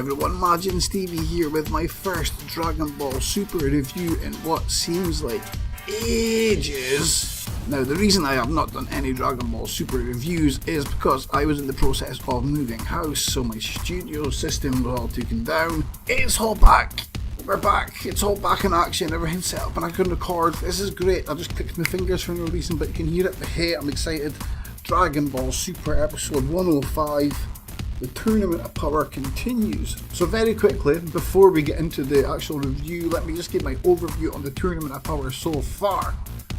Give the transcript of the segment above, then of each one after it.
everyone, Majin Stevie here with my first Dragon Ball Super review in what seems like ages. Now, the reason I have not done any Dragon Ball Super reviews is because I was in the process of moving house, so my studio system was all taken down. It's all back. We're back. It's all back in action. Everything's set up and I can record. This is great. I just clicked my fingers for no reason, but you can hear it. Hey, I'm excited. Dragon Ball Super episode 105. The Tournament of Power continues. So very quickly, before we get into the actual review, let me just give my overview on the Tournament of Power so far.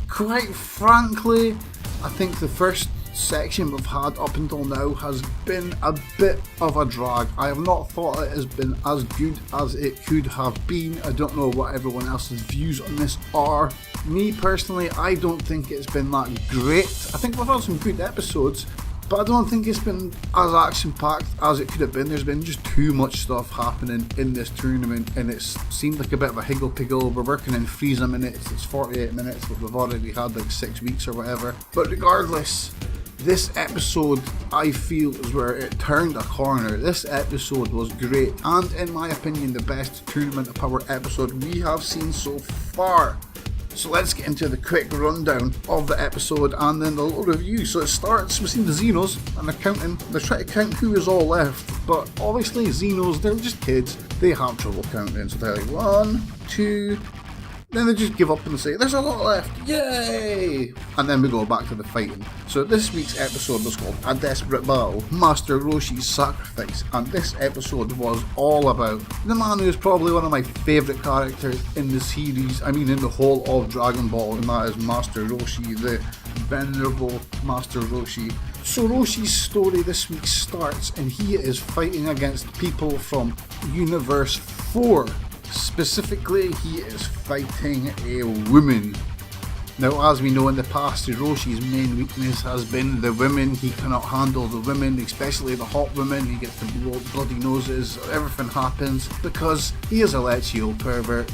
Quite frankly, I think the first section we've had up until now has been a bit of a drag. I have not thought it has been as good as it could have been. I don't know what everyone else's views on this are. Me personally, I don't think it's been that great. I think we've had some good episodes, but I don't think it's been as action-packed as it could have been. There's been just too much stuff happening in this tournament, and it seemed like a bit of a higgle-piggle. We're working in Frieza minutes, it's 48 minutes, but we've already had like 6 weeks or whatever. But regardless, this episode, I feel, is where it turned a corner. This episode was great, and in my opinion, the best Tournament of Power episode we have seen so far. So let's get into the quick rundown of the episode and then the little review. So it starts, we've seen the Xenos and they're counting, they're trying to count who is all left, but obviously Xenos, they're just kids, they have trouble counting, so they're like 1, 2, then they just give up and say, there's a lot left, yay! And then we go back to the fighting. So this week's episode was called A Desperate Battle, Master Roshi's Sacrifice, and this episode was all about the man who is probably one of my favourite characters in the series, in the whole of Dragon Ball, and that is Master Roshi, the venerable Master Roshi. So Roshi's story this week starts, and he is fighting against people from Universe 4. Specifically, he is fighting a woman. Now, as we know in the past, Roshi's main weakness has been the women. He cannot handle the women, especially the hot women. He gets the bloody noses, everything happens because he is a lechial pervert.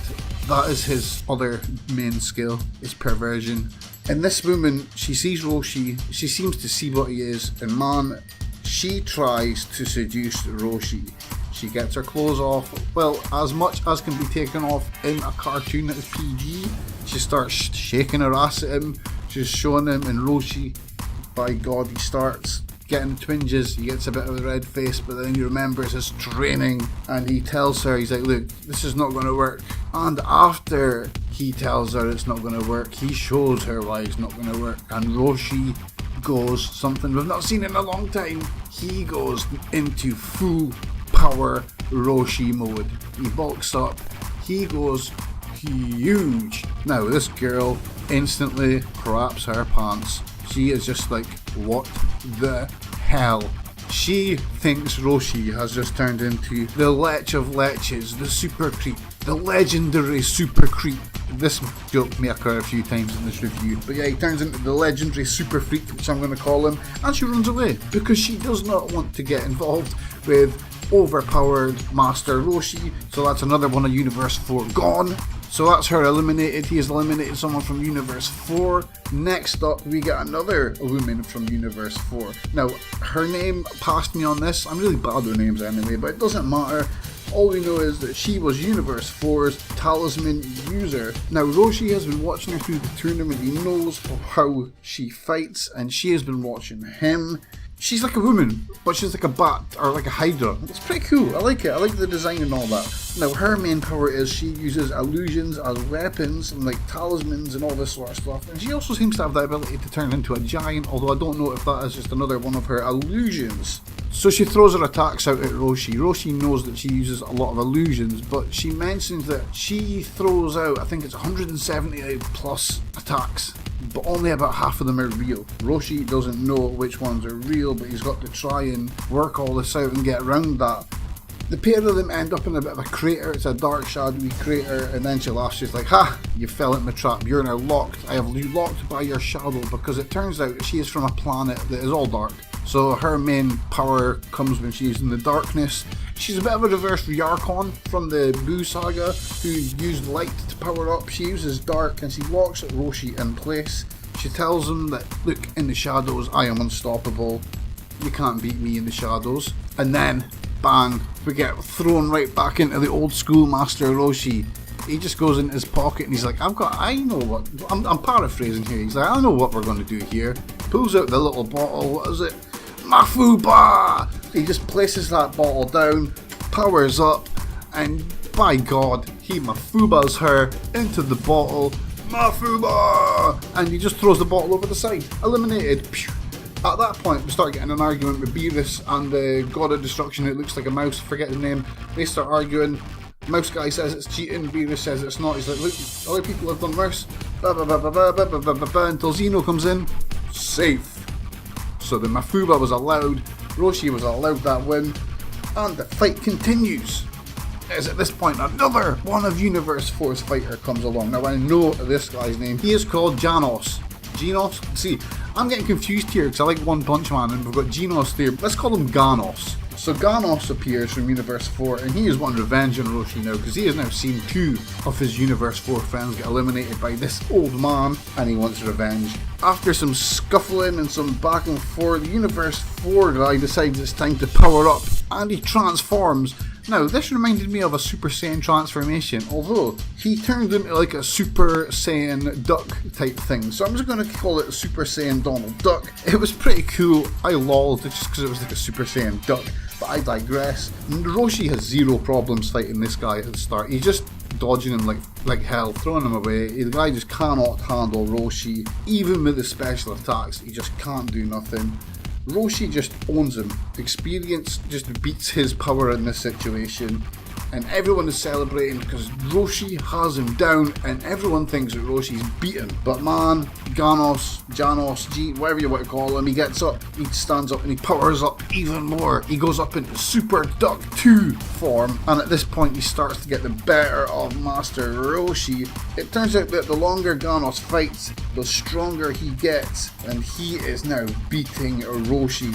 That is his other main skill, is perversion. And this woman, she sees Roshi, she seems to see what he is, and man, she tries to seduce Roshi. She gets her clothes off, well, as much as can be taken off in a cartoon that is PG. She starts shaking her ass at him, she's showing him, and Roshi, by God, he starts getting twinges. He gets a bit of a red face, but then he remembers his training, and he tells her, he's like, look, this is not going to work. And after he tells her it's not going to work, he shows her why it's not going to work, and Roshi goes something we've not seen in a long time. He goes into full power Roshi mode. He bulks up, he goes huge. Now this girl instantly craps her pants. She is just like, what the hell? She thinks Roshi has just turned into the Lech of Leches, the super creep, the legendary super creep. This joke may occur a few times in this review, but yeah, he turns into the legendary super freak, which I'm going to call him, and she runs away because she does not want to get involved with overpowered Master Roshi. So that's another one of Universe 4 gone. So that's her eliminated. He has eliminated someone from Universe 4. Next up, we get another woman from Universe 4. Now, her name passed me on this. I'm really bad with names anyway, but it doesn't matter. All we know is that she was Universe 4's talisman user. Now, Roshi has been watching her through the tournament. He knows how she fights, and she has been watching him. She's like a woman, but she's like a bat or like a hydra. It's pretty cool. I like it. I like the design and all that. Now, her main power is she uses illusions as weapons and like talismans and all this sort of stuff. And she also seems to have the ability to turn into a giant, although I don't know if that is just another one of her illusions. So she throws her attacks out at Roshi. Roshi knows that she uses a lot of illusions, but she mentions that she throws out, I think it's 178 plus attacks, but only about half of them are real. Roshi doesn't know which ones are real, but he's got to try and work all this out and get around that. The pair of them end up in a bit of a crater. It's a dark, shadowy crater, and then she laughs. She's like, ha, you fell into my trap. You're now locked. I have you locked by your shadow, because it turns out she is from a planet that is all dark. So her main power comes when she's in the darkness. She's a bit of a reverse Yarkon from the Buu saga, who used light to power up. She uses dark, and she locks Roshi in place. She tells him that, look, in the shadows, I am unstoppable. You can't beat me in the shadows. And then, bang, we get thrown right back into the old school Master Roshi. He just goes in his pocket and he's like, I know what, I'm paraphrasing here, he's like, I know what we're going to do here. Pulls out the little bottle, what is it? Mafuba! He just places that bottle down, powers up, and by God, he Mafubas her into the bottle. Mafuba! And he just throws the bottle over the side. Eliminated. Pew. At that point, we start getting an argument with Beerus and the God of Destruction. It looks like a mouse, forget his name. They start arguing. Mouse guy says it's cheating, Beerus says it's not. He's like, look, other people have done worse. Until Xeno comes in. Safe. So the Mafuba was allowed, Roshi was allowed that win, and the fight continues. As at this point, another one of Universe 4's fighter comes along. Now I know this guy's name. He is called Janos. Genos? See, I'm getting confused here because I like One Punch Man and we've got Genos there. Let's call him Ganos. So Ganos appears from Universe 4 and he is wanting revenge on Roshi now because he has now seen 2 of his Universe 4 friends get eliminated by this old man and he wants revenge. After some scuffling and some back and forth, the Universe 4 guy decides it's time to power up and he transforms. Now, this reminded me of a Super Saiyan transformation, although he turned into like a Super Saiyan Duck type thing. So I'm just going to call it Super Saiyan Donald Duck. It was pretty cool. I lolled just because it was like a Super Saiyan Duck, but I digress. Roshi has zero problems fighting this guy at the start. He's just dodging him like hell, throwing him away. The guy just cannot handle Roshi. Even with his special attacks, he just can't do nothing. Roshi just owns him. Experience just beats his power in this situation. And everyone is celebrating because Roshi has him down and everyone thinks that Roshi's beaten. But man, Janos, whatever you want to call him, he gets up, he stands up and he powers up even more. He goes up into Super Duck 2 form and at this point he starts to get the better of Master Roshi. It turns out that the longer Janos fights, the stronger he gets and he is now beating Roshi.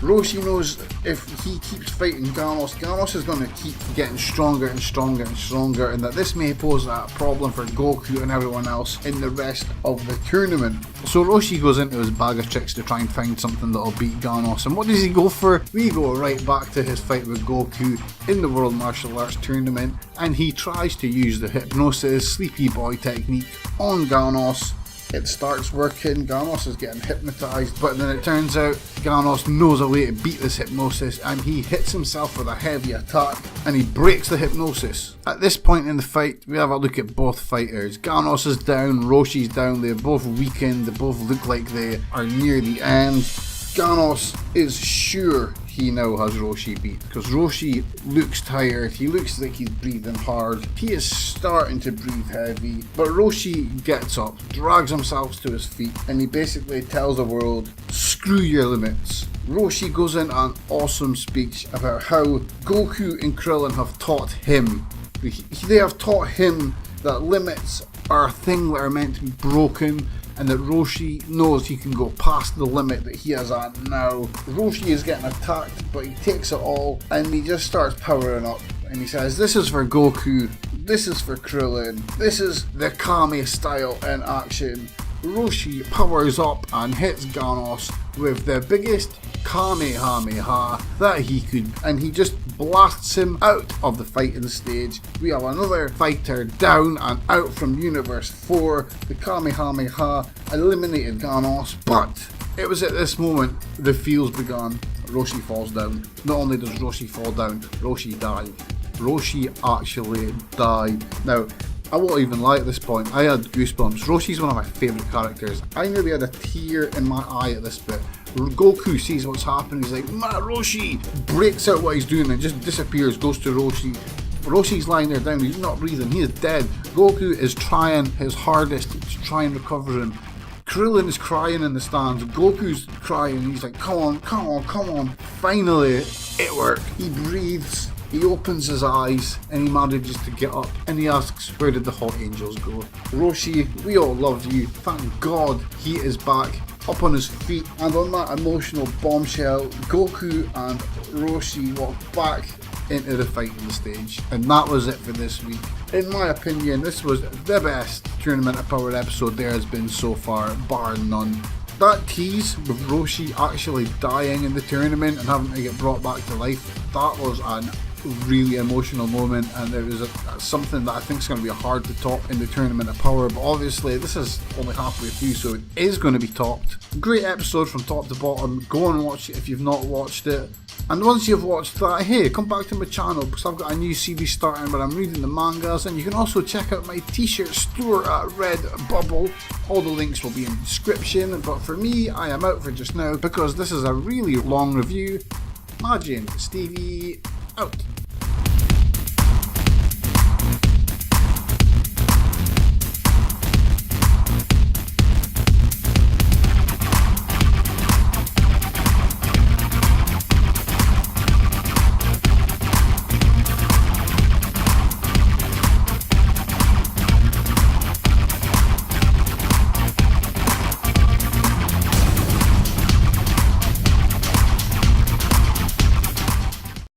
Roshi knows if he keeps fighting Ganos is going to keep getting stronger and stronger and stronger, and that this may pose a problem for Goku and everyone else in the rest of the tournament. So Roshi goes into his bag of tricks to try and find something that'll beat Ganos, and what does he go for? We go right back to his fight with Goku in the World Martial Arts Tournament, and he tries to use the Hypnosis Sleepy Boy technique on Ganos. It starts working, Ganos is getting hypnotised, but then it turns out Ganos knows a way to beat this hypnosis and he hits himself with a heavy attack and he breaks the hypnosis. At this point in the fight, we have a look at both fighters. Ganos is down, Roshi's down, they're both weakened, they both look like they are near the end. Ganos is sure he now has Roshi beat because Roshi looks tired, he looks like he's breathing hard, he is starting to breathe heavy, but Roshi gets up, drags himself to his feet and he basically tells the world, screw your limits. Roshi goes into an awesome speech about how Goku and Krillin have taught him, they have taught him that limits are a thing that are meant to be broken, and that Roshi knows he can go past the limit that he has at now. Roshi is getting attacked, but he takes it all and he just starts powering up and he says, this is for Goku, this is for Krillin, this is the Kami style in action. Roshi powers up and hits Ganos with the biggest Kamehameha that he could, and he just blasts him out of the fighting stage. We have another fighter down and out from Universe 4. The Kamehameha eliminated Ganos, but it was at this moment the feels began. Roshi falls down. Not only does Roshi fall down, Roshi died. Roshi actually died. Now, I won't even lie at this point, I had goosebumps. Roshi's one of my favourite characters. I nearly had a tear in my eye at this bit. Goku sees what's happening, he's like, Roshi! Breaks out what he's doing and just disappears, goes to Roshi. Roshi's lying there down, he's not breathing, he is dead. Goku is trying his hardest to try and recover him. Krillin is crying in the stands, Goku's crying, he's like, come on. Finally, it worked. He breathes. He opens his eyes and he manages to get up and he asks, where did the Hot Angels go? Roshi, we all loved you. Thank God he is back, up on his feet, and on that emotional bombshell, Goku and Roshi walk back into the fighting stage. And that was it for this week. In my opinion, this was the best Tournament of Power episode there has been so far, bar none. That tease with Roshi actually dying in the tournament and having to get brought back to life, that was an really emotional moment, and there is something that I think is going to be hard to top in the Tournament of Power, but obviously this is only halfway through, so it is going to be topped. Great episode from top to bottom. Go and watch it if you've not watched it. And once you've watched that, hey, come back to my channel because I've got a new series starting where I'm reading the mangas, and you can also check out my t-shirt store at Redbubble. All the links will be in the description, but for me, I am out for just now because this is a really long review. Majin Stevie out.